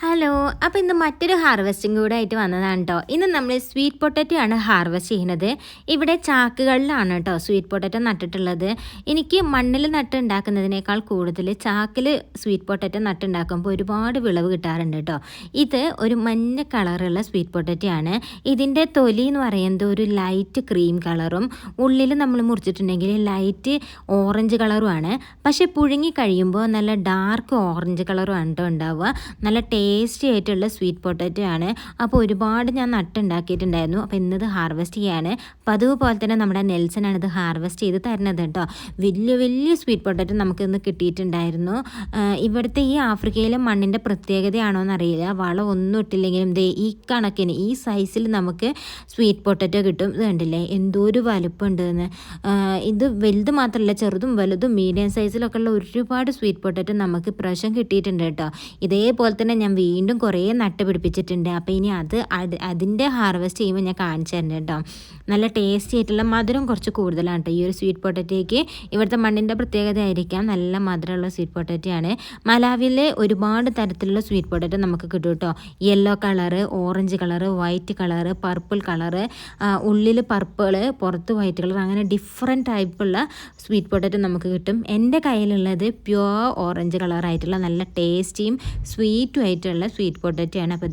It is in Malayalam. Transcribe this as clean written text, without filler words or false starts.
ഹലോ. അപ്പോൾ ഇന്ന് മറ്റൊരു ഹാർവെസ്റ്റിംഗ് കൂടെ ആയിട്ട് വന്നതാണ് കേട്ടോ. ഇന്ന് നമ്മൾ സ്വീറ്റ് പൊട്ടറ്റോ ആണ് ഹാർവെസ്റ്റ് ചെയ്യുന്നത്. ഇവിടെ ചാക്കുകളിലാണ് കേട്ടോ സ്വീറ്റ് പൊട്ടറ്റോ നട്ടിട്ടുള്ളത്. എനിക്ക് മണ്ണിൽ നട്ടുണ്ടാക്കുന്നതിനേക്കാൾ കൂടുതൽ ചാക്കിൽ സ്വീറ്റ് പൊട്ടറ്റോ നട്ടുണ്ടാക്കുമ്പോൾ ഒരുപാട് വിളവ് കിട്ടാറുണ്ട് കേട്ടോ. ഇത് ഒരു മഞ്ഞ കളറുള്ള സ്വീറ്റ് പൊട്ടറ്റോ ആണ്. ഇതിൻ്റെ തൊലി എന്ന് പറയുന്നത് ഒരു ലൈറ്റ് ക്രീം കളറും ഉള്ളിൽ നമ്മൾ മുറിച്ചിട്ടുണ്ടെങ്കിൽ ലൈറ്റ് ഓറഞ്ച് കളറുമാണ്. പക്ഷേ പുഴുങ്ങി കഴിയുമ്പോൾ നല്ല ഡാർക്ക് ഓറഞ്ച് കളറും ആണ് കേട്ടോ ഉണ്ടാവുക. നല്ല ടേസ്റ്റി ആയിട്ടുള്ള സ്വീറ്റ് പൊട്ടറ്റോ ആണ്. അപ്പോൾ ഒരുപാട് ഞാൻ നട്ടുണ്ടാക്കിയിട്ടുണ്ടായിരുന്നു. അപ്പോൾ ഇന്നത് ഹാർവെസ്റ്റ് ചെയ്യാണ്. പതിവ് പോലെ തന്നെ നമ്മുടെ നെൽസനാണ് ഇത് ഹാർവെസ്റ്റ് ചെയ്ത് തരുന്നത് കേട്ടോ. വലിയ വലിയ സ്വീറ്റ് പൊട്ടറ്റോ നമുക്കിന്ന് കിട്ടിയിട്ടുണ്ടായിരുന്നു. ഇവിടുത്തെ ഈ ആഫ്രിക്കയിലെ മണ്ണിൻ്റെ പ്രത്യേകതയാണോ എന്നറിയില്ല. വളം ഒന്നും ഇട്ടില്ലെങ്കിലും ഈ കണക്കിന് ഈ സൈസിൽ നമുക്ക് സ്വീറ്റ് പൊട്ടറ്റോ കിട്ടും. ഇത് കണ്ടില്ലേ എന്തോ ഒരു വലുപ്പമുണ്ടെന്ന്. ഇത് വലുത് മാത്രമല്ല, ചെറുതും വലുതും മീഡിയം സൈസിലൊക്കെ ഉള്ള ഒരുപാട് സ്വീറ്റ് പൊട്ടറ്റോ നമുക്ക് ഇപ്രാവശ്യം കിട്ടിയിട്ടുണ്ട് കേട്ടോ. ഇതേപോലെ തന്നെ ഞാൻ വീണ്ടും കുറേ നട്ട് പിടിപ്പിച്ചിട്ടുണ്ട്. അപ്പോൾ ഇനി അതിൻ്റെ ഹാർവെസ്റ്റ് ചെയ്യുമ്പോൾ ഞാൻ കാണിച്ചു തരുന്നുണ്ട് കേട്ടോ. നല്ല ടേസ്റ്റി ആയിട്ടുള്ള മധുരം കുറച്ച് കൂടുതലാണ് കേട്ടോ ഈ ഒരു സ്വീറ്റ് പൊട്ടറ്റോയ്ക്ക്. ഇവിടുത്തെ മണ്ണിൻ്റെ പ്രത്യേകത ആയിരിക്കാം, നല്ല മധുരമുള്ള സ്വീറ്റ് പൊട്ടറ്റോ ആണ്. മലാവിയിൽ ഒരുപാട് തരത്തിലുള്ള സ്വീറ്റ് പൊട്ടറ്റോ നമുക്ക് കിട്ടും കേട്ടോ. Yellow colour, orange colour, white colour, purple colour, ഉള്ളിൽ പർപ്പിൾ പുറത്ത് വൈറ്റ് കളർ, അങ്ങനെ ഡിഫറെൻറ്റ് ടൈപ്പുള്ള സ്വീറ്റ് പൊട്ടറ്റോ നമുക്ക് കിട്ടും. എൻ്റെ കയ്യിലുള്ളത് പ്യുവർ ഓറഞ്ച് കളറായിട്ടുള്ള നല്ല ടേസ്റ്റിയും സ്വീറ്റും ആയിട്ടുള്ള സ്വീറ്റ് പൊട്ടറ്റോ ആണ്. അപ്പോൾ ഇത്